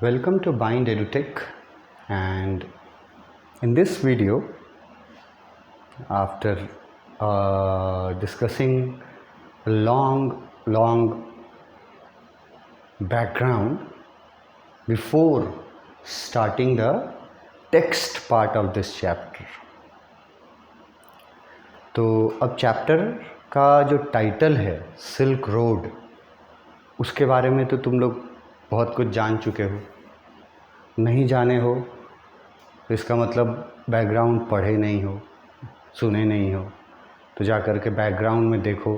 Welcome to Bind EduTech, and in this video, after discussing a long background before starting the text part of this chapter, तो अब chapter का जो title है silk road, उसके बारे में तो तुम लोग बहुत कुछ जान चुके हो। नहीं जाने हो तो इसका मतलब बैकग्राउंड पढ़े नहीं हो, सुने नहीं हो, तो जा कर के बैकग्राउंड में देखो,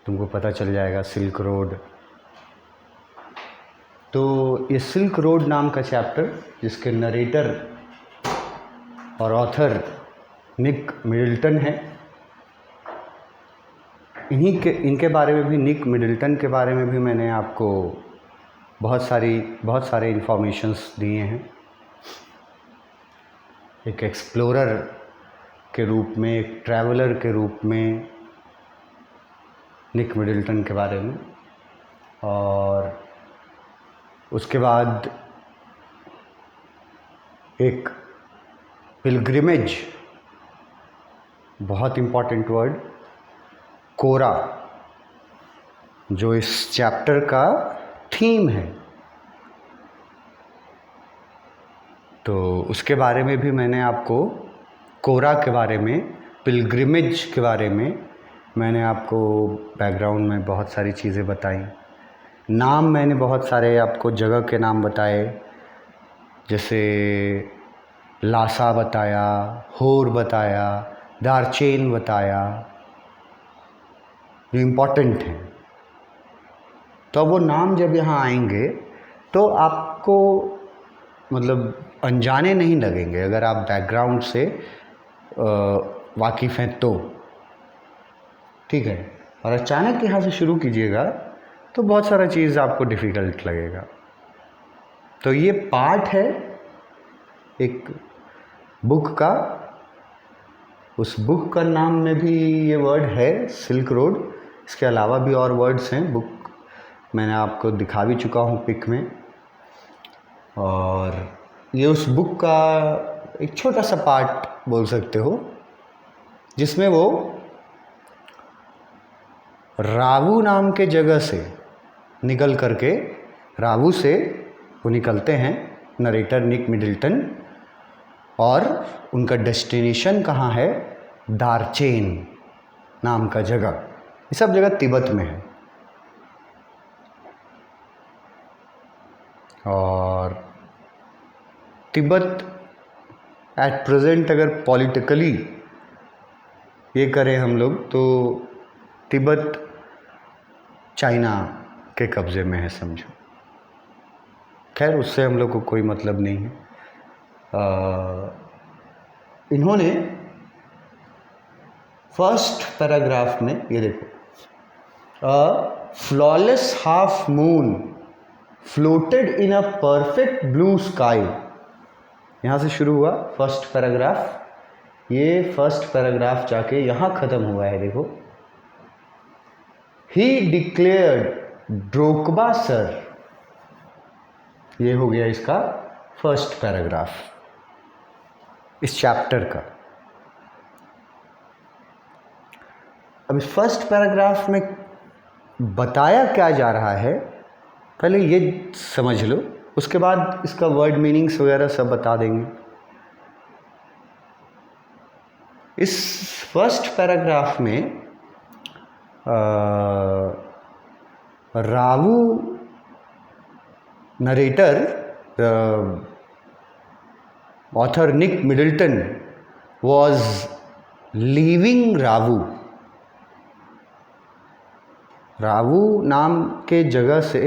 तुमको पता चल जाएगा सिल्क रोड। तो ये सिल्क रोड नाम का चैप्टर, जिसके नरेटर और ऑथर निक मिडल्टन है, इनके बारे में भी, निक मिडल्टन के बारे में भी मैंने आपको बहुत सारे इन्फॉर्मेशंस दिए हैं। एक एक्सप्लोरर के रूप में, एक ट्रैवलर के रूप में निक मिडल्टन के बारे में, और उसके बाद एक पिलग्रिमेज, बहुत इम्पॉर्टेंट वर्ड, कोरा, जो इस चैप्टर का थीम है, तो उसके बारे में भी मैंने आपको, कोरा के बारे में, पिलग्रिमेज के बारे में मैंने आपको बैकग्राउंड में बहुत सारी चीज़ें बताई। नाम मैंने बहुत सारे आपको जगह के नाम बताए, जैसे लासा बताया, होर बताया, दारचेन बताया, जो इम्पोर्टेंट हैं। तो अब वो नाम जब यहाँ आएंगे तो आपको मतलब अनजाने नहीं लगेंगे, अगर आप बैकग्राउंड से वाकिफ़ हैं तो, ठीक है। और अचानक यहाँ से शुरू कीजिएगा तो बहुत सारा चीज़ आपको डिफ़िकल्ट लगेगा। तो ये पार्ट है एक बुक का, उस बुक का नाम में भी ये वर्ड है सिल्क रोड। इसके अलावा भी और वर्ड्स हैं, बुक मैंने आपको दिखा भी चुका हूँ पिक में। और ये उस बुक का एक छोटा सा पार्ट बोल सकते हो, जिसमें वो रावू नाम के जगह से निकल करके, रावू से वो निकलते हैं, नरेटर निक मिडल्टन, और उनका डेस्टिनेशन कहाँ है, दारचेन नाम का जगह। ये सब जगह तिब्बत में है। और तिब्बत एट प्रेजेंट अगर पॉलिटिकली ये करें हम लोग, तो तिब्बत चाइना के कब्ज़े में है, समझो। खैर, उससे हम लोग को कोई मतलब नहीं है। इन्होंने फर्स्ट पैराग्राफ में ये देखो, flawless half moon floated in a perfect blue sky. यहाँ से शुरू हुआ फर्स्ट पैराग्राफ। ये फर्स्ट पैराग्राफ जाके यहाँ ख़त्म हुआ है, देखो। ही डिक्लेयर्ड ड्रोकबा सर, ये हो गया इसका फर्स्ट पैराग्राफ इस चैप्टर का। अब इस फर्स्ट पैराग्राफ में बताया क्या जा रहा है, पहले ये समझ लो, उसके बाद इसका वर्ड मीनिंग्स वगैरह सब बता देंगे। इस फर्स्ट पैराग्राफ में Rawu narrator, author Nick Middleton was leaving Rawu. Rawu नाम के जगह से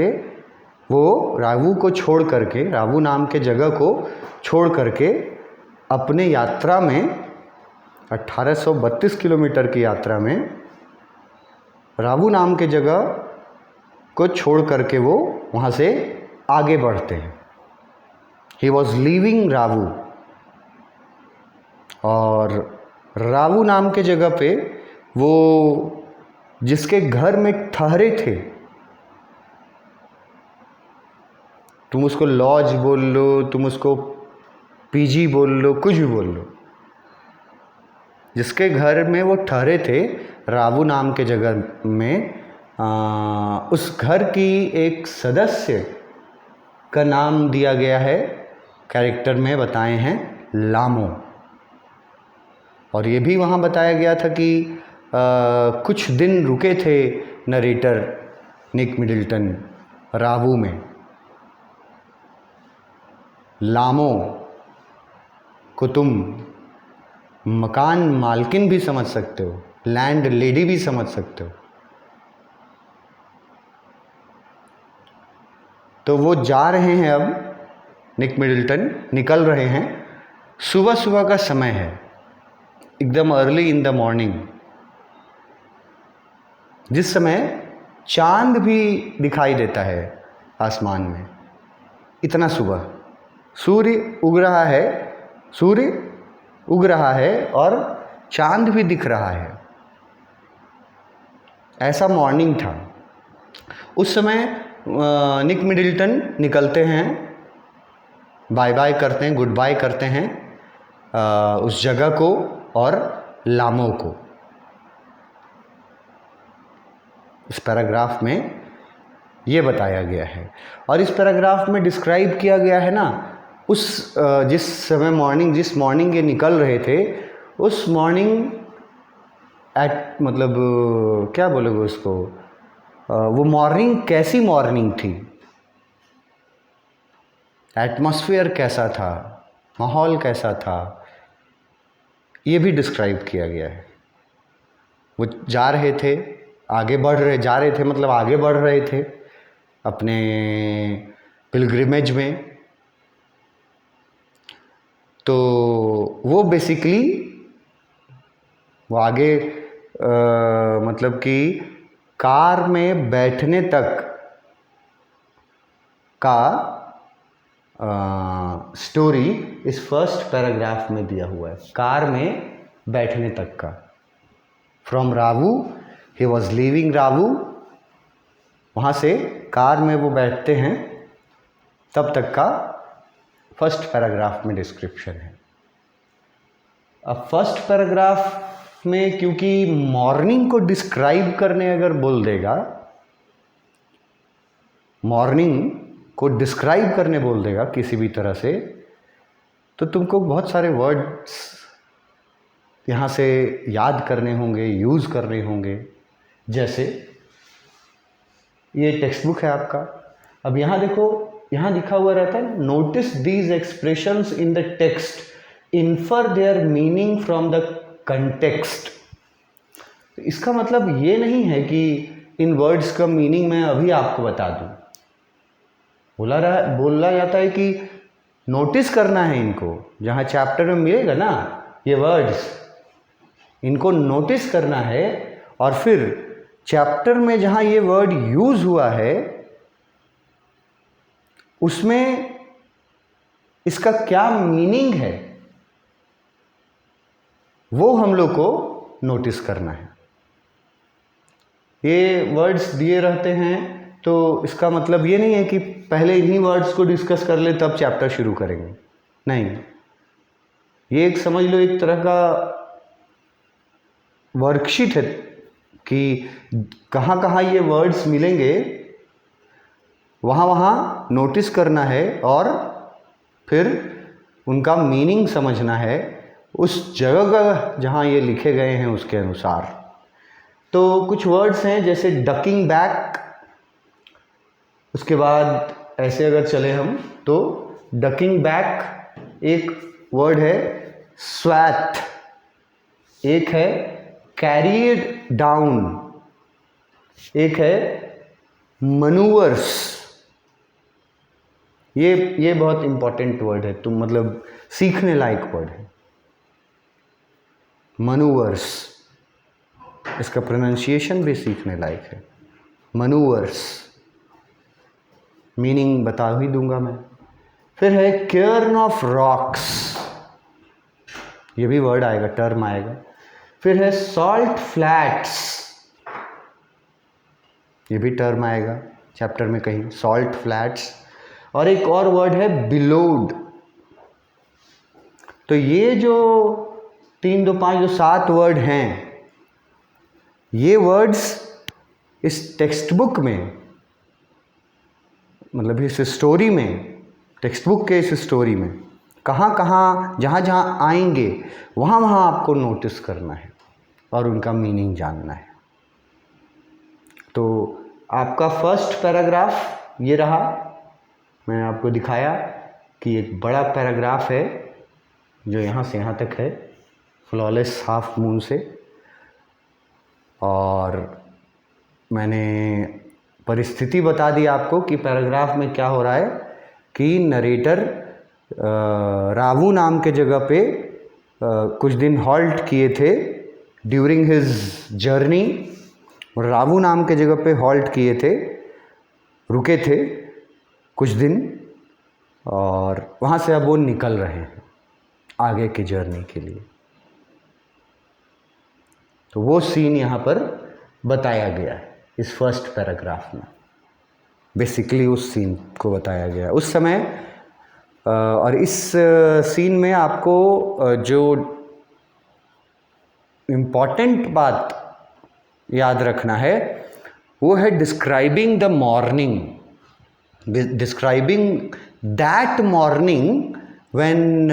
वो रावू को छोड़ करके, रावू नाम के जगह को छोड़ करके अपने यात्रा में, 1832 किलोमीटर की यात्रा में, रावू नाम के जगह को छोड़ करके वो वहाँ से आगे बढ़ते हैं। He was leaving Rawu. और रावू नाम के जगह पे वो जिसके घर में ठहरे थे, तुम उसको लॉज बोल लो, तुम उसको पीजी बोल लो, कुछ भी बोल लो। जिसके घर में वो ठहरे थे रावू नाम के जगह में, उस घर की एक सदस्य का नाम दिया गया है, कैरेक्टर में बताए हैं लामो। और ये भी वहाँ बताया गया था कि कुछ दिन रुके थे नरेटर निक मिडल्टन रावू में। लामो को तुम मकान मालकिन भी समझ सकते हो, लैंड लेडी भी समझ सकते हो। तो वो जा रहे हैं, अब निक मिडल्टन निकल रहे हैं। सुबह सुबह का समय है, एकदम अर्ली इन द मॉर्निंग, जिस समय चांद भी दिखाई देता है आसमान में। इतना सुबह सूर्य उग रहा है, सूर्य उग रहा है और चांद भी दिख रहा है। ऐसा मॉर्निंग था। उस समय निक मिडल्टन निकलते हैं, बाय बाय करते हैं, गुड बाय करते हैं उस जगह को और लामो को। इस पैराग्राफ में ये बताया गया है। और इस पैराग्राफ में डिस्क्राइब किया गया है ना, उस जिस समय मॉर्निंग, जिस मॉर्निंग ये निकल रहे थे, उस मॉर्निंग मतलब क्या बोलोगे उसको, वो मॉर्निंग कैसी मॉर्निंग थी, एटमॉस्फेयर कैसा था, माहौल कैसा था, ये भी डिस्क्राइब किया गया है। वो जा रहे थे, आगे बढ़ रहे, जा रहे थे मतलब आगे बढ़ रहे थे अपने पिलग्रिमेज में। तो वो बेसिकली वो आगे मतलब कि कार में बैठने तक का स्टोरी इस फर्स्ट पैराग्राफ में दिया हुआ है। कार में बैठने तक का, from Ravu, he was leaving रावू, वहाँ से कार में वो बैठते हैं तब तक का फर्स्ट पैराग्राफ में डिस्क्रिप्शन है। अब फर्स्ट पैराग्राफ में क्योंकि मॉर्निंग को डिस्क्राइब करने अगर बोल देगा, मॉर्निंग को डिस्क्राइब करने बोल देगा किसी भी तरह से, तो तुमको बहुत सारे वर्ड्स यहाँ से याद करने होंगे, यूज़ करने होंगे। जैसे ये टेक्स्ट बुक है आपका, अब यहाँ देखो, यहाँ लिखा हुआ रहता है notice these expressions in the text, infer their meaning from the context. इसका मतलब ये नहीं है कि इन वर्ड्स का मीनिंग मैं अभी आपको बता दूं। बोला जाता है कि नोटिस करना है इनको, जहाँ चैप्टर में मिलेगा ना ये वर्ड्स, इनको नोटिस करना है, और फिर चैप्टर में जहाँ ये वर्ड यूज़ हुआ है उसमें इसका क्या मीनिंग है वो हम लोग को नोटिस करना है। ये वर्ड्स दिए रहते हैं तो इसका मतलब ये नहीं है कि पहले इन्हीं वर्ड्स को डिस्कस कर ले तब चैप्टर शुरू करेंगे, नहीं। ये एक समझ लो एक तरह का वर्कशीट है कि कहाँ कहाँ ये वर्ड्स मिलेंगे, वहाँ वहाँ नोटिस करना है और फिर उनका मीनिंग समझना है उस जगह का जहाँ ये लिखे गए हैं उसके अनुसार। तो कुछ वर्ड्स हैं जैसे डकिंग बैक, उसके बाद ऐसे अगर चले हम तो डकिंग बैक एक वर्ड है, स्वैट एक है, कैरिड डाउन एक है, मनूवर्स, ये बहुत इंपॉर्टेंट वर्ड है, तुम मतलब सीखने लायक वर्ड है मनूवर्स। इसका प्रोनाउंसिएशन भी सीखने लायक है, मनूवर्स, मीनिंग बता ही दूंगा मैं। फिर है केयर्न ऑफ रॉक्स, ये भी वर्ड आएगा, टर्म आएगा। फिर है सॉल्ट फ्लैट्स, ये भी टर्म आएगा चैप्टर में कहीं, सॉल्ट फ्लैट्स। और एक और वर्ड है बिलोड। तो ये जो 3, 2, 5 जो 7 वर्ड हैं, ये वर्ड्स इस टेक्स्ट बुक में, मतलब इस स्टोरी में, टेक्स्ट बुक के इस स्टोरी में कहाँ कहाँ जहाँ जहाँ आएंगे वहाँ वहाँ आपको नोटिस करना है और उनका मीनिंग जानना है। तो आपका फर्स्ट पैराग्राफ ये रहा, मैंने आपको दिखाया कि एक बड़ा पैराग्राफ है जो यहाँ से यहाँ तक है, फ्लॉलेस हाफ मून से। और मैंने परिस्थिति बता दी आपको कि पैराग्राफ में क्या हो रहा है कि नरेटर रावू नाम के जगह पे कुछ दिन हॉल्ट किए थे ड्यूरिंग हिज जर्नी। रावू नाम के जगह पे हॉल्ट किए थे, रुके थे कुछ दिन, और वहाँ से अब वो निकल रहे हैं आगे की जर्नी के लिए। तो वो सीन यहाँ पर बताया गया है इस फर्स्ट पैराग्राफ में। बेसिकली उस सीन को बताया गया है उस समय। और इस सीन में आपको जो इम्पॉर्टेंट बात याद रखना है वो है describing the morning, describing that morning when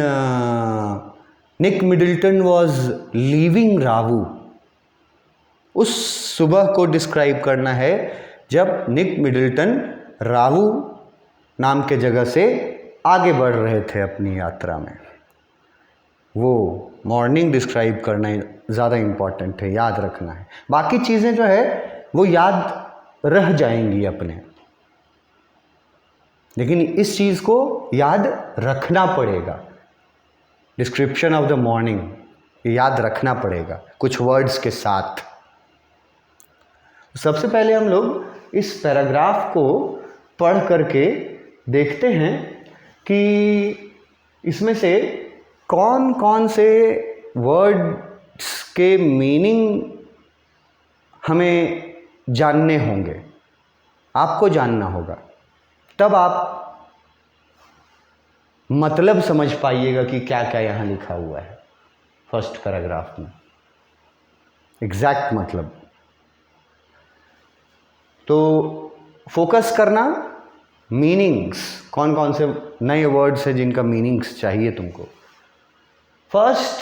Nick Middleton was leaving Rawu. उस सुबह को डिस्क्राइब करना है जब निक मिडल्टन रावू नाम के जगह से आगे बढ़ रहे थे अपनी यात्रा में। वो मॉर्निंग डिस्क्राइब करना ज़्यादा इम्पॉर्टेंट है, याद रखना है। बाकी चीज़ें जो है वो याद रह जाएंगी अपने, लेकिन इस चीज़ को याद रखना पड़ेगा। डिस्क्रिप्शन ऑफ द मॉर्निंग याद रखना पड़ेगा कुछ वर्ड्स के साथ। सबसे पहले हम लोग इस पैराग्राफ को पढ़ करके देखते हैं कि इसमें से कौन कौन से वर्ड्स के मीनिंग हमें जानने होंगे, आपको जानना होगा, तब आप मतलब समझ पाइएगा कि क्या क्या यहाँ लिखा हुआ है फर्स्ट पैराग्राफ में, एग्जैक्ट मतलब। तो फोकस करना, मीनिंग्स, कौन कौन से नए वर्ड्स हैं जिनका मीनिंग्स चाहिए तुमको। First,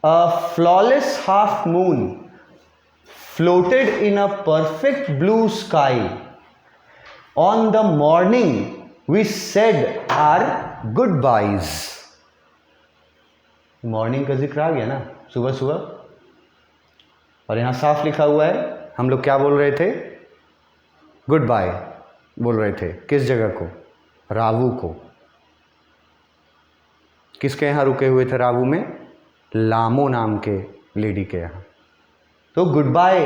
a flawless half moon floated in a perfect blue sky on the morning we said our goodbyes। Morning का जिक्र आ गया ना, सुबह सुबह, और यहाँ साफ लिखा हुआ है हम लोग क्या बोल रहे थे, गुड बाय बोल रहे थे। किस जगह को, रावू को। किसके यहाँ रुके हुए थे रावू में, लामो नाम के लेडी के यहाँ। तो गुड बाय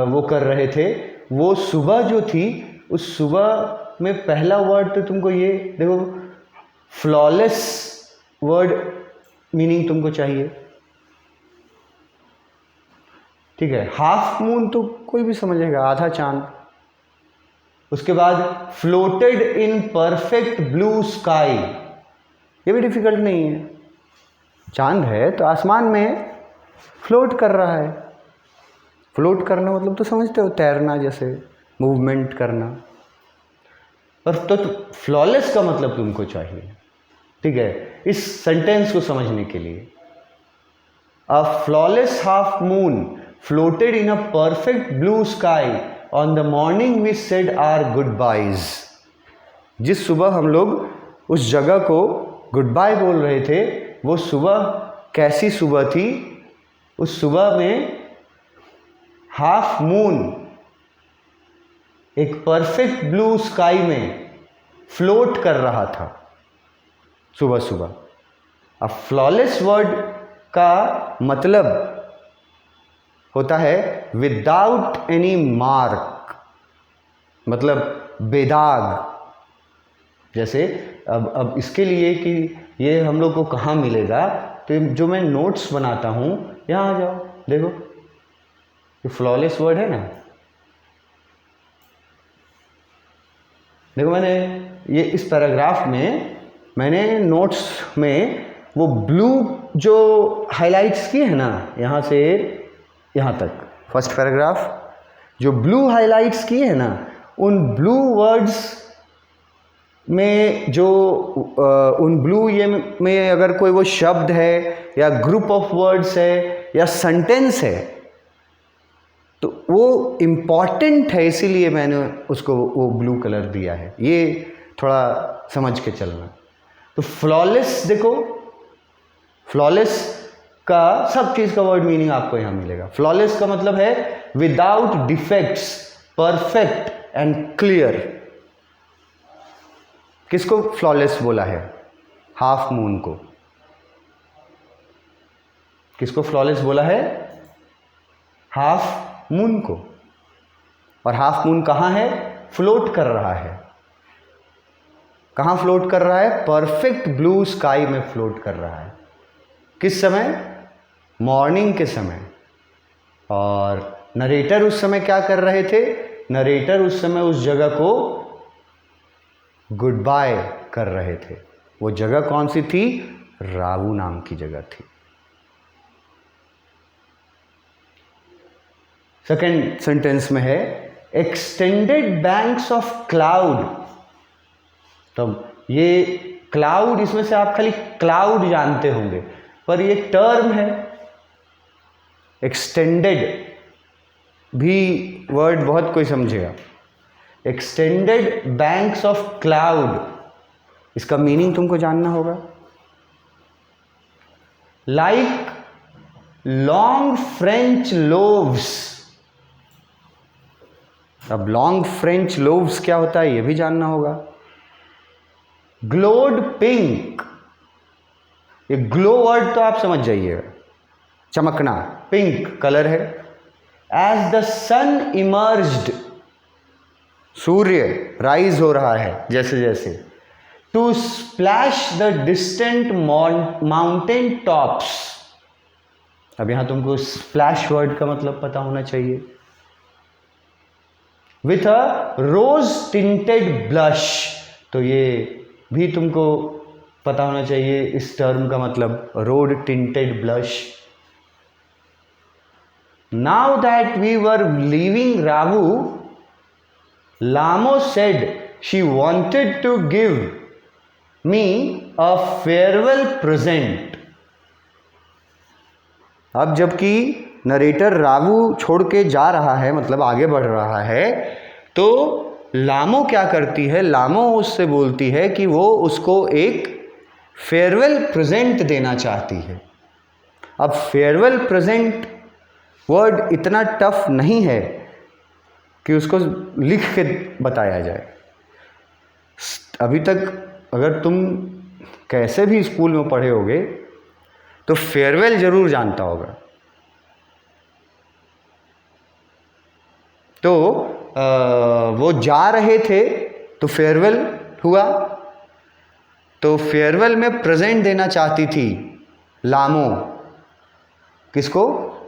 वो कर रहे थे। वो सुबह जो थी, उस सुबह में पहला वर्ड तो तुमको ये देखो, फ्लॉलेस वर्ड मीनिंग तुमको चाहिए, ठीक है। हाफ मून तो कोई भी समझेगा, आधा चांद। उसके बाद floated in perfect blue sky, ये भी डिफिकल्ट नहीं है। चांद है तो आसमान में फ्लोट कर रहा है। फ्लोट करना मतलब तो समझते हो, तैरना जैसे, मूवमेंट करना। पर तो फ्लॉलेस का मतलब तुमको चाहिए, ठीक है, इस सेंटेंस को समझने के लिए। A flawless half moon floated in a perfect blue sky on the morning we said our goodbyes. जिस सुबह हम लोग उस जगह को गुड बाय बोल रहे थे, वो सुबह कैसी सुबह थी। उस सुबह में हाफ मून एक परफेक्ट ब्लू स्काई में फ्लोट कर रहा था सुबह सुबह। अब फ्लॉलेस वर्ड का मतलब होता है विदाउट एनी मार्क, मतलब बेदाग। जैसे अब इसके लिए कि ये हम लोग को कहाँ मिलेगा, तो जो मैं नोट्स बनाता हूँ, यहाँ आ जाओ, देखो ये फ्लॉलेस वर्ड है ना, देखो मैंने ये इस पैराग्राफ में मैंने नोट्स में वो ब्लू जो हाइलाइट्स किए हैं ना, यहाँ से यहाँ तक फर्स्ट पैराग्राफ, जो ब्लू हाइलाइट्स किए हैं ना, उन ब्लू वर्ड्स में जो उन ब्लू ये में अगर कोई वो शब्द है या ग्रुप ऑफ वर्ड्स है या सेंटेंस है तो वो इम्पॉर्टेंट है, इसीलिए मैंने उसको वो ब्लू कलर दिया है। ये थोड़ा समझ के चलना। तो फ्लॉलेस, देखो फ्लॉलेस का सब चीज़ का वर्ड मीनिंग आपको यहाँ मिलेगा। फ्लॉलेस का मतलब है without defects, perfect and clear. किसको फ्लॉलेस बोला है? हाफ मून को। किसको फ्लॉलेस बोला है? हाफ मून को। और हाफ मून कहाँ है? फ्लोट कर रहा है। कहाँ फ्लोट कर रहा है? परफेक्ट ब्लू स्काई में फ्लोट कर रहा है। किस समय? मॉर्निंग के समय। और नरेटर उस समय क्या कर रहे थे? नरेटर उस समय उस जगह को गुड बाय कर रहे थे। वो जगह कौन सी थी? रावू नाम की जगह थी। सेकेंड सेंटेंस में है एक्सटेंडेड बैंक्स ऑफ क्लाउड। तो ये क्लाउड, इसमें से आप खाली क्लाउड जानते होंगे, पर ये टर्म है। एक्सटेंडेड भी वर्ड बहुत कोई समझेगा। एक्सटेंडेड बैंक्स ऑफ क्लाउड, इसका मीनिंग तुमको जानना होगा। Like long French loaves. अब लॉन्ग फ्रेंच लोव्स क्या होता है ये भी जानना होगा। ग्लोड पिंक, ये ग्लो वर्ड तो आप समझ जाइएगा, चमकना। पिंक कलर है। एज द सन इमर्ज्ड, सूर्य राइज हो रहा है जैसे जैसे। To splash the distant mountain tops. अब यहां तुमको स्प्लैश वर्ड का मतलब पता होना चाहिए। With a rose tinted blush, तो ये भी तुमको पता होना चाहिए इस टर्म का मतलब, rose tinted blush. Now that we were leaving Rawu, Lhamo said she wanted to give me a farewell present. अब जबकि नरेटर रावू छोड़ के जा रहा है, मतलब आगे बढ़ रहा है, तो लामो क्या करती है? लामो उससे बोलती है कि वो उसको एक फेयरवेल प्रेजेंट देना चाहती है। अब फेयरवेल प्रेजेंट वर्ड इतना टफ नहीं है कि उसको लिख के बताया जाए। अभी तक अगर तुम कैसे भी स्कूल में पढ़े होगे तो फेयरवेल जरूर जानता होगा। तो वो जा रहे थे तो फेयरवेल हुआ, तो फेयरवेल में प्रेजेंट देना चाहती थी लामो। किसको?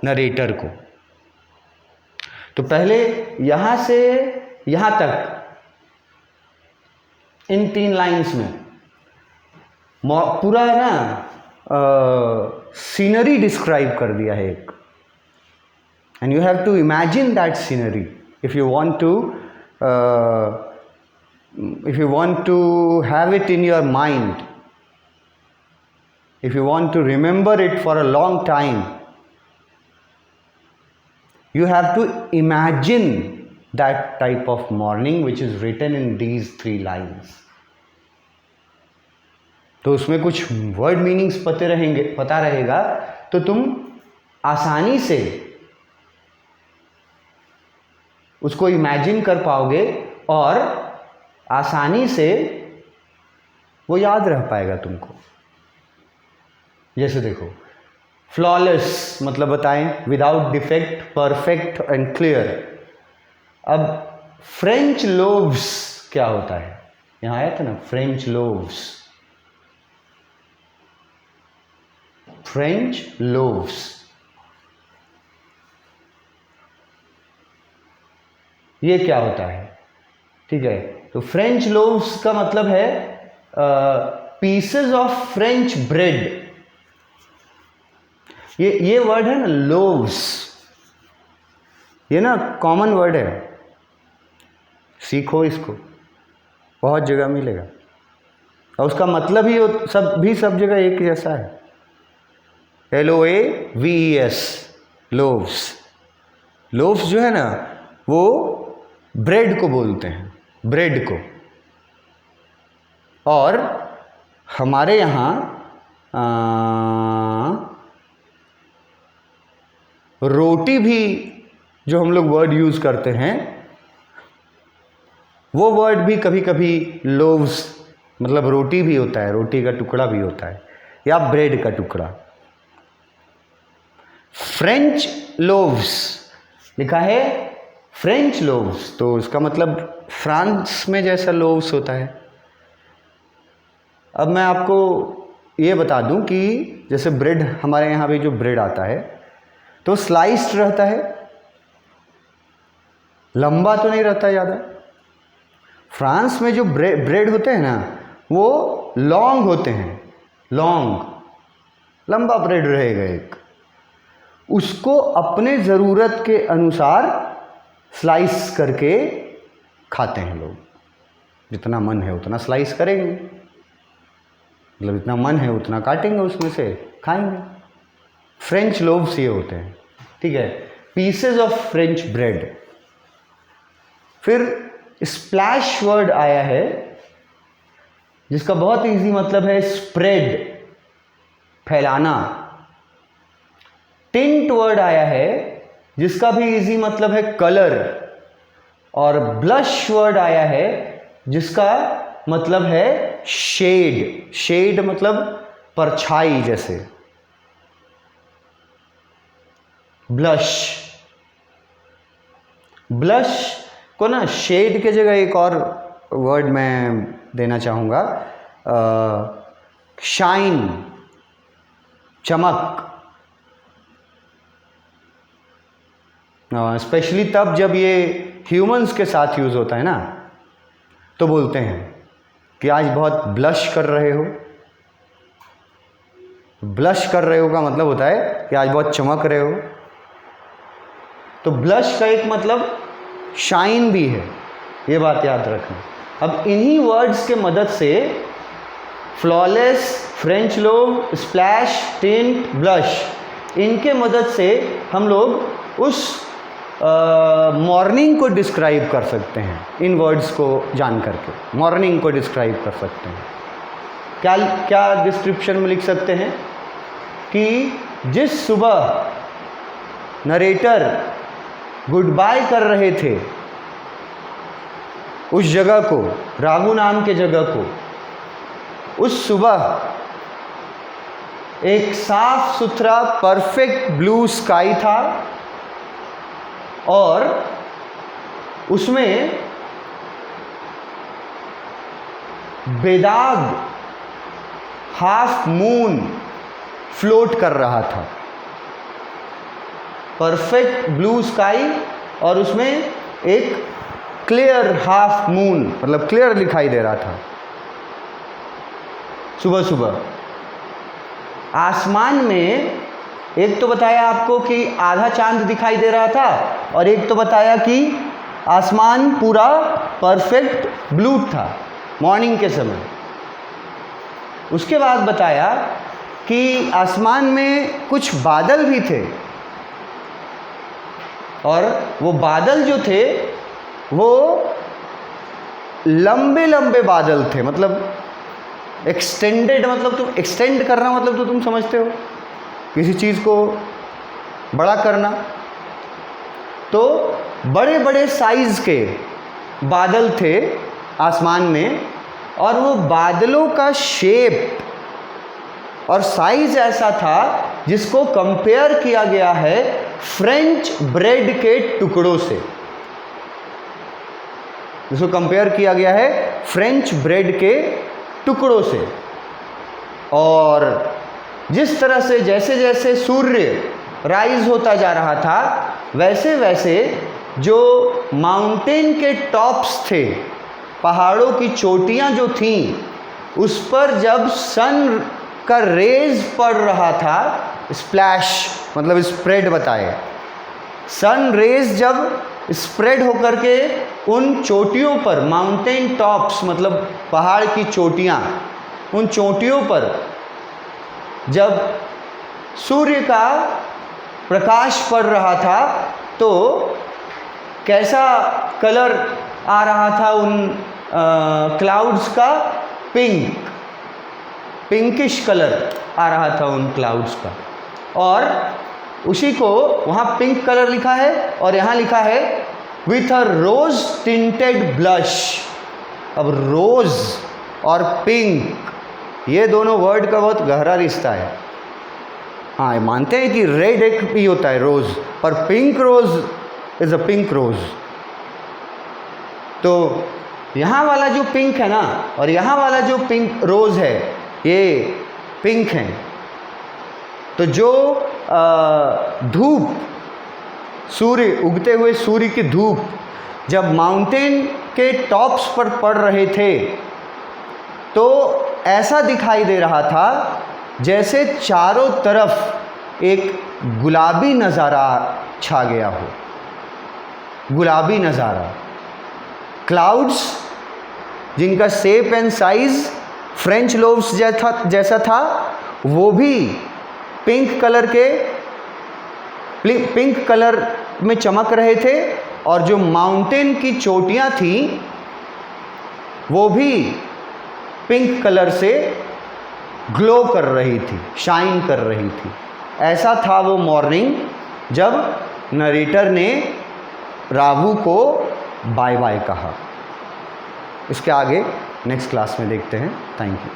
नरेटर को। तो पहले यहां से यहां तक इन 3 लाइंस में पूरा ना सीनरी डिस्क्राइब कर दिया है एक, and you have to imagine that scenery if you want to have it in your mind, if you want to remember it for a long time, you have to imagine that type of morning which is written in these 3 lines. तो उसमें कुछ word meanings पता रहेगा तो तुम आसानी से उसको इमेजिन कर पाओगे और आसानी से वो याद रह पाएगा तुमको। जैसे देखो, फ्लॉलेस मतलब बताएं without defect, perfect and clear. अब फ्रेंच लोव्स क्या होता है? यहां आया था ना फ्रेंच लोव्स। फ्रेंच लोव्स ये क्या होता है? ठीक है, तो फ्रेंच लोव्स का मतलब है पीसेस ऑफ फ्रेंच ब्रेड। ये वर्ड है ना लोव्स, ये ना कॉमन वर्ड है, सीखो इसको, बहुत जगह मिलेगा और उसका मतलब ही सब जगह एक जैसा है, LOAVES, लोव्स। लोव्स जो है ना वो ब्रेड को बोलते हैं, ब्रेड को। और हमारे यहाँ रोटी भी जो हम लोग वर्ड यूज़ करते हैं वो वर्ड भी कभी कभी लोव्स मतलब रोटी भी होता है, रोटी का टुकड़ा भी होता है या ब्रेड का टुकड़ा। फ्रेंच लोव्स लिखा है, फ्रेंच लोव्स, तो इसका मतलब फ्रांस में जैसा लोव्स होता है। अब मैं आपको ये बता दूं कि जैसे ब्रेड, हमारे यहाँ भी जो ब्रेड आता है तो स्लाइस्ड रहता है, लंबा तो नहीं रहता ज़्यादा। फ्रांस में जो ब्रेड होते हैं ना वो लॉन्ग होते हैं, लॉन्ग, लंबा ब्रेड रहेगा एक, उसको अपने ज़रूरत के अनुसार स्लाइस करके खाते हैं लोग। जितना मन है उतना स्लाइस करेंगे, मतलब जितना मन है उतना काटेंगे, उसमें से खाएंगे। फ्रेंच लोव्स ये होते हैं, ठीक है, पीसेस ऑफ फ्रेंच ब्रेड। फिर स्प्लैश वर्ड आया है जिसका बहुत इजी मतलब है स्प्रेड, फैलाना। टिंट वर्ड आया है जिसका भी इजी मतलब है कलर। और ब्लश वर्ड आया है जिसका मतलब है शेड। शेड मतलब परछाई जैसे, ब्लश। ब्लश को ना शेड के जगह एक और वर्ड मैं देना चाहूँगा, शाइन, चमक। स्पेशली तब जब ये ह्यूमंस के साथ यूज़ होता है ना, तो बोलते हैं कि आज बहुत ब्लश कर रहे हो। ब्लश कर रहे हो का मतलब होता है कि आज बहुत चमक रहे हो। तो ब्लश का एक मतलब शाइन भी है, ये बात याद रखना। अब इन्हीं वर्ड्स के मदद से flawless, French loaf, splash, tint, blush, इनके मदद से हम लोग उस मॉर्निंग को डिस्क्राइब कर सकते हैं। इन वर्ड्स को जान करके मॉर्निंग को डिस्क्राइब कर सकते हैं। क्या क्या डिस्क्रिप्शन में लिख सकते हैं कि जिस सुबह नरेटर गुड बाय कर रहे थे उस जगह को, रावू नाम के जगह को, उस सुबह एक साफ सुथरा परफेक्ट ब्लू स्काई था और उसमें बेदाग हाफ मून फ्लोट कर रहा था। परफेक्ट ब्लू स्काई और उसमें एक क्लियर हाफ मून, मतलब क्लियर दिखाई दे रहा था सुबह सुबह। आसमान में एक तो बताया आपको कि आधा चांद दिखाई दे रहा था और एक तो बताया कि आसमान पूरा परफेक्ट ब्लू था मॉर्निंग के समय। उसके बाद बताया कि आसमान में कुछ बादल भी थे और वो बादल जो थे वो लंबे लंबे बादल थे, मतलब एक्सटेंडेड, मतलब तुम एक्सटेंड करना मतलब तो तुम समझते हो किसी चीज़ को बड़ा करना। तो बड़े बड़े साइज़ के बादल थे आसमान में और वो बादलों का शेप और साइज़ ऐसा था जिसको कंपेयर किया गया है फ्रेंच ब्रेड के टुकड़ों से। जिसको कंपेयर किया गया है फ्रेंच ब्रेड के टुकड़ों से। और जिस तरह से जैसे जैसे सूर्य राइज होता जा रहा था वैसे वैसे जो माउंटेन के टॉप्स थे, पहाड़ों की चोटियाँ जो थीं उस पर जब सन का रेज पड़ रहा था, स्प्लैश मतलब स्प्रेड बताए, सन रेज जब स्प्रेड होकर के उन चोटियों पर, माउंटेन टॉप्स मतलब पहाड़ की चोटियाँ, उन चोटियों पर जब सूर्य का प्रकाश पड़ रहा था तो कैसा कलर आ रहा था उन क्लाउड्स का? पिंकिश कलर आ रहा था उन क्लाउड्स का। और उसी को वहाँ पिंक कलर लिखा है और यहाँ लिखा है with a rose tinted blush. अब रोज और पिंक ये दोनों वर्ड का बहुत गहरा रिश्ता है। हाँ, मानते हैं कि रेड एक भी होता है रोज, पर pink rose is a pink rose. तो यहाँ वाला जो पिंक है ना और यहाँ वाला जो पिंक रोज है ये पिंक है। तो जो धूप, सूर्य, उगते हुए सूर्य की धूप जब माउंटेन के टॉप्स पर पड़ रहे थे तो ऐसा दिखाई दे रहा था जैसे चारों तरफ एक गुलाबी नज़ारा छा गया हो, गुलाबी नज़ारा। क्लाउड्स जिनका shape and size French loaves जैसा था वो भी पिंक कलर में चमक रहे थे और जो माउंटेन की चोटियाँ थीं वो भी पिंक कलर से ग्लो कर रही थी, शाइन कर रही थी। ऐसा था वो मॉर्निंग जब नरेटर ने रावू को बाय बाय कहा। इसके आगे नेक्स्ट क्लास में देखते हैं। Thank you.